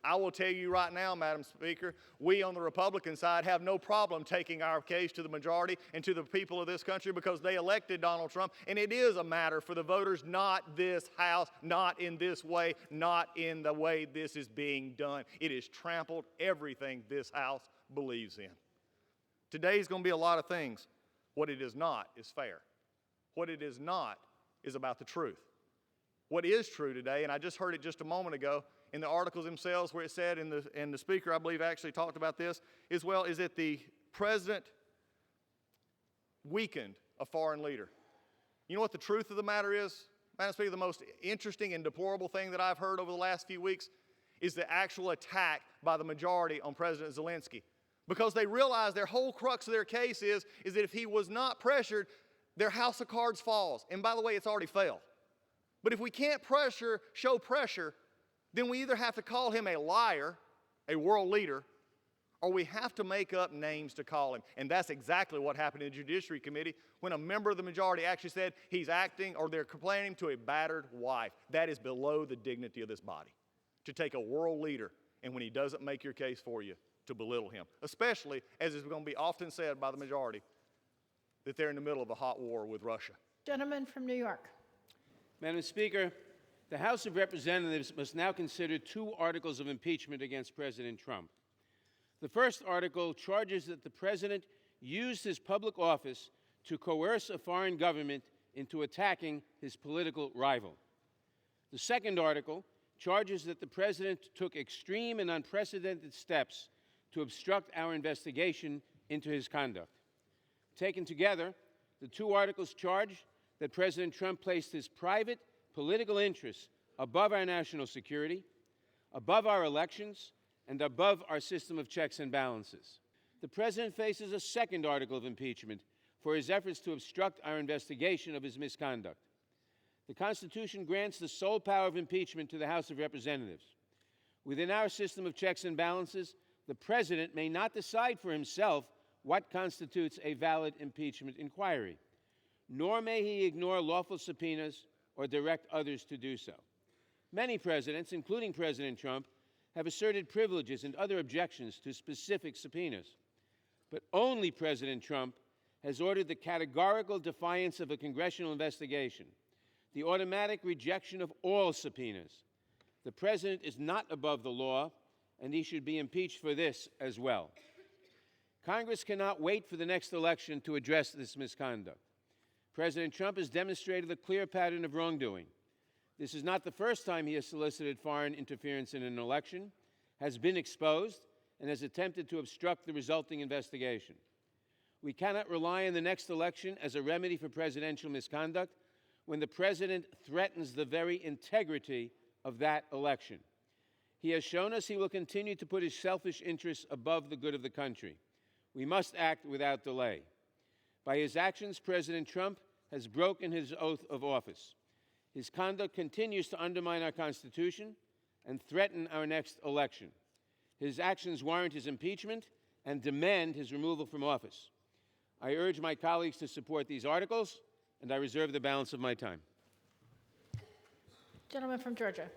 I will tell you right now, Madam Speaker, we on the Republican side have no problem taking our case to the majority and to the people of this country because they elected Donald Trump, and it is a matter for the voters, not this House, not in this way, not in the way this is being done. It has trampled everything this House believes in. Today is going to be a lot of things. What it is not is fair. What it is not is about the truth. What is true today, and I just heard it just a moment ago in the articles themselves where it said, and the speaker, I believe, actually talked about this as well, is that the president weakened a foreign leader. You know what the truth of the matter is? Madam Speaker, the most interesting and deplorable thing that I've heard over the last few weeks is the actual attack by the majority on President Zelensky. Because they realize their whole crux of their case is that if he was not pressured, their house of cards falls. And by the way, it's already failed. But if we can't show pressure, then we either have to call him a liar, a world leader, or we have to make up names to call him. And that's exactly what happened in the Judiciary Committee when a member of the majority actually said he's acting, or they're complaining to a battered wife. That is below the dignity of this body, to take a world leader and when he doesn't make your case for you, to belittle him, especially as is going to be often said by the majority that they're in the middle of a hot war with Russia. Gentleman from New York. Madam Speaker, the House of Representatives must now consider 2 articles of impeachment against President Trump. The first article charges that the President used his public office to coerce a foreign government into attacking his political rival. The second article charges that the President took extreme and unprecedented steps to obstruct our investigation into his conduct. Taken together, the 2 articles charge that President Trump placed his private political interests above our national security, above our elections, and above our system of checks and balances. The President faces a second article of impeachment for his efforts to obstruct our investigation of his misconduct. The Constitution grants the sole power of impeachment to the House of Representatives. Within our system of checks and balances, the President may not decide for himself what constitutes a valid impeachment inquiry, nor may he ignore lawful subpoenas or direct others to do so. Many presidents, including President Trump, have asserted privileges and other objections to specific subpoenas. But only President Trump has ordered the categorical defiance of a congressional investigation, the automatic rejection of all subpoenas. The President is not above the law, and he should be impeached for this as well. Congress cannot wait for the next election to address this misconduct. President Trump has demonstrated a clear pattern of wrongdoing. This is not the first time he has solicited foreign interference in an election, has been exposed, and has attempted to obstruct the resulting investigation. We cannot rely on the next election as a remedy for presidential misconduct when the President threatens the very integrity of that election. He has shown us he will continue to put his selfish interests above the good of the country. We must act without delay. By his actions, President Trump has broken his oath of office. His conduct continues to undermine our Constitution and threaten our next election. His actions warrant his impeachment and demand his removal from office. I urge my colleagues to support these articles, and I reserve the balance of my time. Gentleman from Georgia.